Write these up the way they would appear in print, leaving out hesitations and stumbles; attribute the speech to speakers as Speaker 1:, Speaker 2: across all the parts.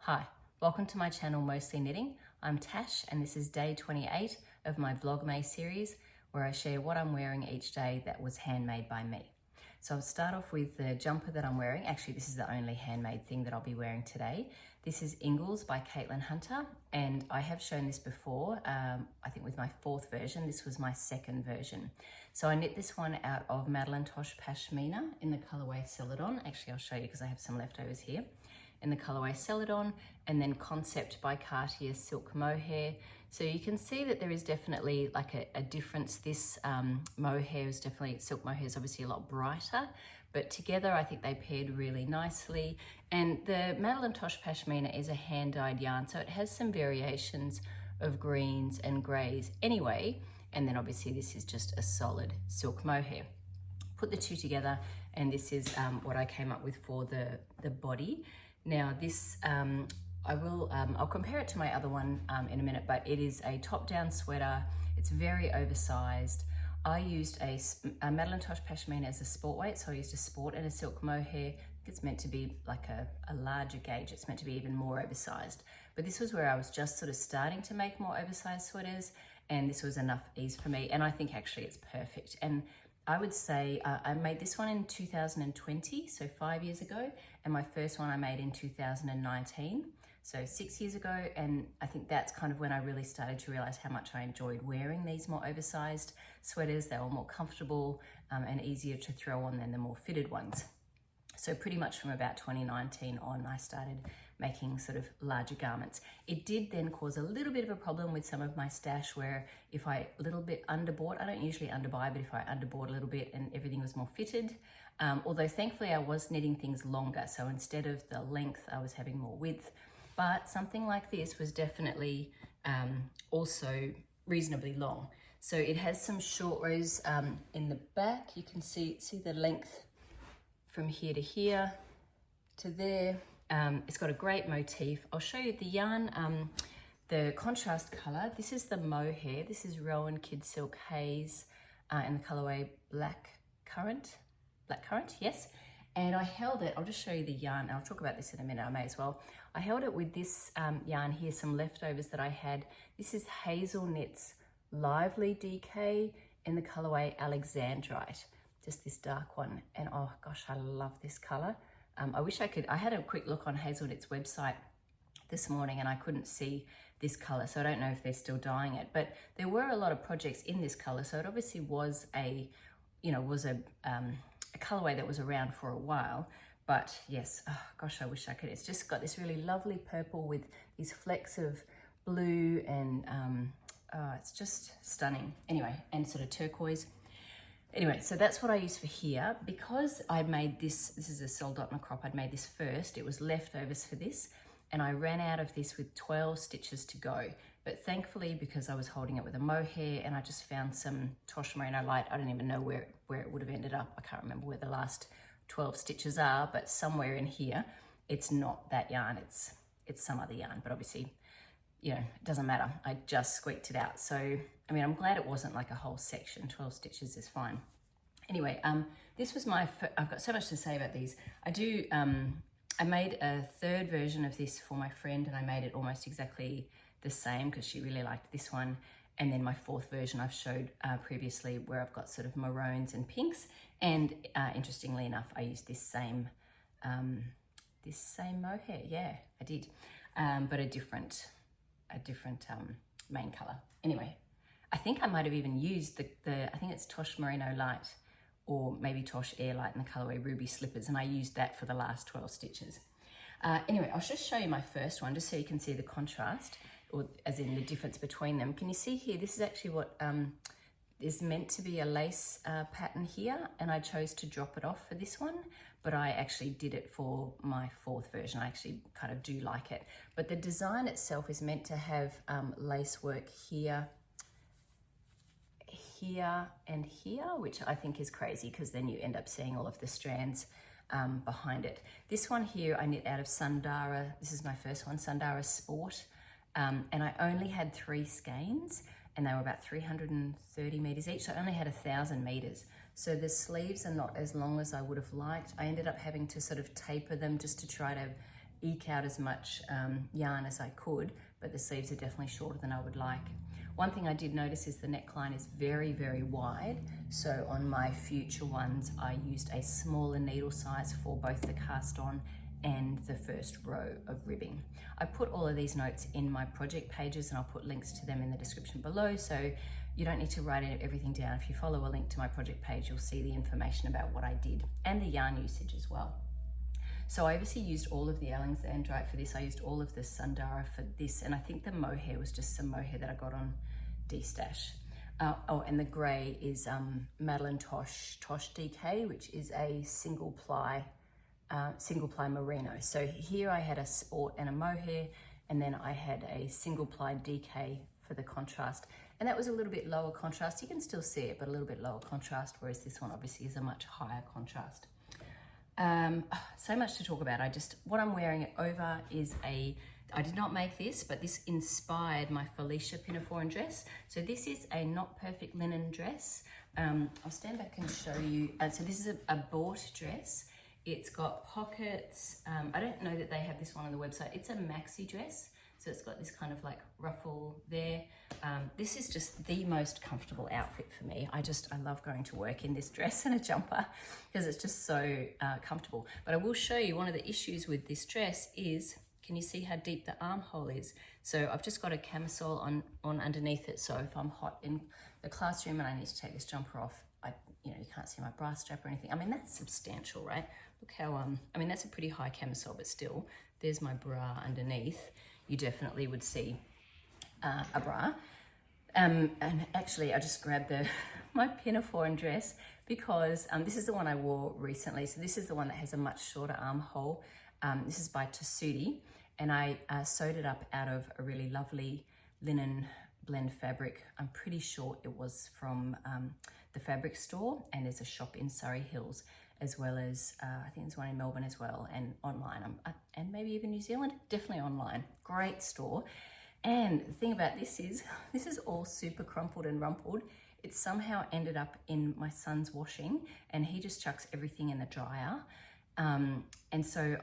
Speaker 1: Hi, welcome to my channel Mostly Knitting. I'm Tash and this is day 28 of my VlogMay series where I share what I'm wearing each day that was handmade by me. So I'll start off with the jumper that I'm wearing. Actually, this is the only handmade thing that I'll be wearing today. This is Ingalls by Caitlin Hunter, and I have shown this before, I think with my fourth version. This was my second version. So I knit this one out of Madelinetosh Pashmina in the colorway Celadon. Actually, I'll show you because I have some leftovers here. In the colorway Celadon, and then Concept by Cartier Silk Mohair. So you can see that there is definitely like a difference. This mohair is definitely, silk mohair is obviously a lot brighter, but together I think they paired really nicely. And the Madelinetosh Pashmina is a hand-dyed yarn, so it has some variations of greens and grays anyway. And then obviously this is just a solid silk mohair. Put the two together, and this is what I came up with for the body. Now this, I'll compare it to my other one in a minute, but it is a top-down sweater. It's very oversized. I used a Madelinetosh Pashmina as a sport weight, so I used a sport and a silk mohair. It's meant to be like a larger gauge. It's meant to be even more oversized. But this was where I was just sort of starting to make more oversized sweaters, and this was enough ease for me. And I think actually it's perfect. And I would say I made this one in 2020, so 5 years ago, and my first one I made in 2019, so 6 years ago. And I think that's kind of when I really started to realize how much I enjoyed wearing these more oversized sweaters. They were more comfortable and easier to throw on than the more fitted ones. So pretty much from about 2019 on, I started making sort of larger garments. It did then cause a little bit of a problem with some of my stash where if I a little bit underbought, I don't usually underbuy, but if I underbought a little bit and everything was more fitted, although thankfully I was knitting things longer. So instead of the length, I was having more width, but something like this was definitely also reasonably long. So it has some short rows in the back. You can see the length from here to here to there. It's got a great motif. I'll show you the yarn, the contrast color. This is the mohair. This is Rowan Kid Silk Haze in the colorway Black Currant, yes. And I held it, I'll just show you the yarn. I'll talk about this in a minute, I may as well. I held it with this yarn here, some leftovers that I had. This is Hazel Knits Lively DK in the colorway Alexandrite. Just this dark one, and oh gosh, I love this color. I wish I could, I had a quick look on Hazel Knits website this morning and I couldn't see this color, so I don't know if they're still dyeing it, but there were a lot of projects in this color, so it obviously was a colorway that was around for a while. But yes, oh gosh, I wish I could. It's just got this really lovely purple with these flecks of blue, and it's just stunning. Anyway, and sort of turquoise. Anyway, so that's what I use for here. Because I made this is a Soldotna crop, I'd made this first, it was leftovers for this, and I ran out of this with 12 stitches to go. But thankfully, because I was holding it with a mohair and I just found some Tosh Merino Light, I don't even know where it would have ended up. I can't remember where the last 12 stitches are, but somewhere in here, it's not that yarn, it's some other yarn, but obviously, you know, it doesn't matter. I just squeaked it out. So, I mean, I'm glad it wasn't like a whole section. 12 stitches is fine. Anyway, this was I've got so much to say about these. I made a third version of this for my friend, and I made it almost exactly the same because she really liked this one. And then my fourth version I've showed previously, where I've got sort of maroons and pinks. And interestingly enough, I used this same mohair. Yeah, I did, but a different main color. Anyway, I think I might have even used I think it's Tosh Merino Light, or maybe Tosh Air Light in the colorway Ruby Slippers, and I used that for the last 12 stitches. Anyway, I'll just show you my first one just so you can see the contrast, or as in the difference between them. Can you see here, this is actually what is meant to be a lace pattern here, and I chose to drop it off for this one, but I actually did it for my fourth version. I actually kind of do like it. But the design itself is meant to have lace work here, here, and here, which I think is crazy because then you end up seeing all of the strands behind it. This one here I knit out of Sundara. This is my first one, Sundara Sport, and I only had 3 skeins, and they were about 330 meters each, so I only had 1,000 meters. So the sleeves are not as long as I would have liked. I ended up having to sort of taper them just to try to eke out as much yarn as I could, but the sleeves are definitely shorter than I would like. One thing I did notice is the neckline is very, very wide. So on my future ones, I used a smaller needle size for both the cast on and the first row of ribbing. I put all of these notes in my project pages, and I'll put links to them in the description below, so you don't need to write everything down. If you follow a link to my project page, you'll see the information about what I did and the yarn usage as well. So I obviously used all of the Allings and Dry for this. I used all of the Sundara for this, and I think the mohair was just some mohair that I got on D-Stash. Oh, and the grey is Madeline Tosh DK, which is a single ply merino. So here I had a sport and a mohair, and then I had a single ply DK for the contrast, and that was a little bit lower contrast. You can still see it, but a little bit lower contrast, whereas this one obviously is a much higher contrast. So much to talk about. What I'm wearing it over is I did not make this, but this inspired my Felicia Pinafore dress. So this is a not perfect linen dress. I'll stand back and show you. So this is a bought dress. It's got pockets. I don't know that they have this one on the website. It's a maxi dress. So it's got this kind of like ruffle there. This is just the most comfortable outfit for me. I love going to work in this dress and a jumper because it's just so comfortable. But I will show you one of the issues with this dress is, can you see how deep the armhole is? So I've just got a camisole on underneath it. So if I'm hot in the classroom and I need to take this jumper off, you can't see my bra strap or anything. I mean, that's substantial, right? Look how, I mean, that's a pretty high camisole, but still, there's my bra underneath. You definitely would see a bra. And actually, I just grabbed my Pinafore dress because this is the one I wore recently. So this is the one that has a much shorter armhole. This is by Tessuti, and I sewed it up out of a really lovely linen blend fabric. I'm pretty sure it was from the fabric store, and there's a shop in Surrey Hills, as well as I think there's one in Melbourne as well, and online, and maybe even New Zealand, definitely online. Great store. And the thing about this is all super crumpled and rumpled. It somehow ended up in my son's washing, and he just chucks everything in the dryer. And so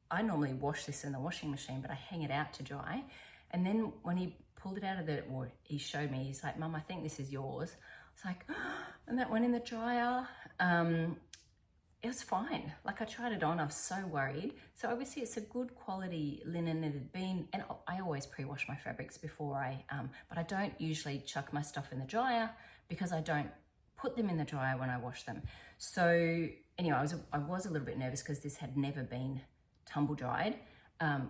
Speaker 1: I normally wash this in the washing machine, but I hang it out to dry. And then when he pulled it out of he showed me, he's like, "Mum, I think this is yours." I was like, oh, and that went in the dryer. It was fine. Like, I tried it on, I was so worried. So obviously it's a good quality linen. It had been, and I always pre-wash my fabrics before but I don't usually chuck my stuff in the dryer because I don't put them in the dryer when I wash them. So anyway, I was a little bit nervous because this had never been tumble dried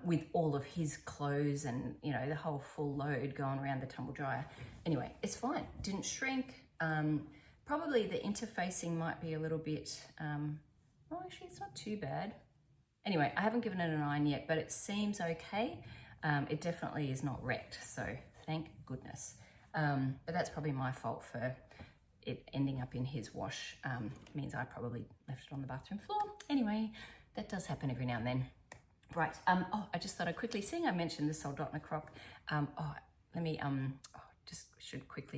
Speaker 1: with all of his clothes and, the whole full load going around the tumble dryer. Anyway, it's fine. Didn't shrink. Probably the interfacing might be a little bit, well, actually it's not too bad. Anyway, I haven't given it an iron yet, but it seems okay. It definitely is not wrecked, so thank goodness. But that's probably my fault for it ending up in his wash. Means I probably left it on the bathroom floor. Anyway, that does happen every now and then. Right, I just thought I'd quickly, seeing I mentioned the Soldotna crop, let me,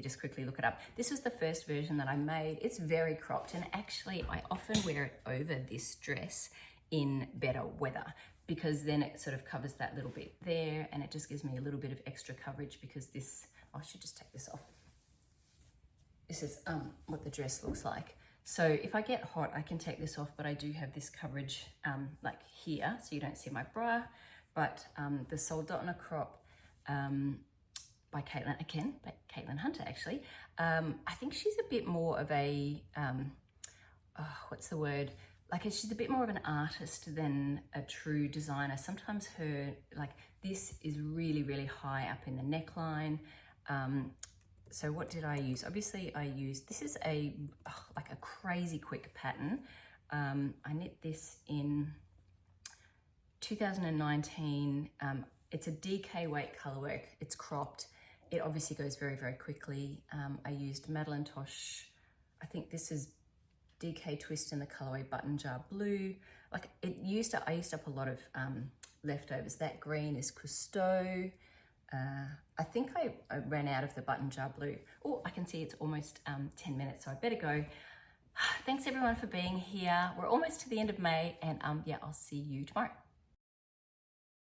Speaker 1: just quickly look it up. This was the first version that I made. It's very cropped, and actually I often wear it over this dress in better weather because then it sort of covers that little bit there, and it just gives me a little bit of extra coverage because this, I should just take this off. This is what the dress looks like. So if I get hot, I can take this off, but I do have this coverage like here, so you don't see my bra. But the Soldotna crop by Caitlin Hunter, actually. I think she's a bit more of a, what's the word? Like, she's a bit more of an artist than a true designer. Sometimes her, like, this is really, really high up in the neckline. So what did I use? Obviously I used, this is like a crazy quick pattern. I knit this in 2019. It's a DK weight colorwork. It's cropped. It obviously goes very, very quickly. I used Madeline Tosh. I think this is DK twist in the colorway Button Jar Blue. Like, I used up a lot of leftovers. That green is Cousteau. I think I ran out of the Button Jar Blue. Oh, I can see it's almost 10 minutes, so I better go. Thanks everyone for being here. We're almost to the end of May, and yeah, I'll see you tomorrow.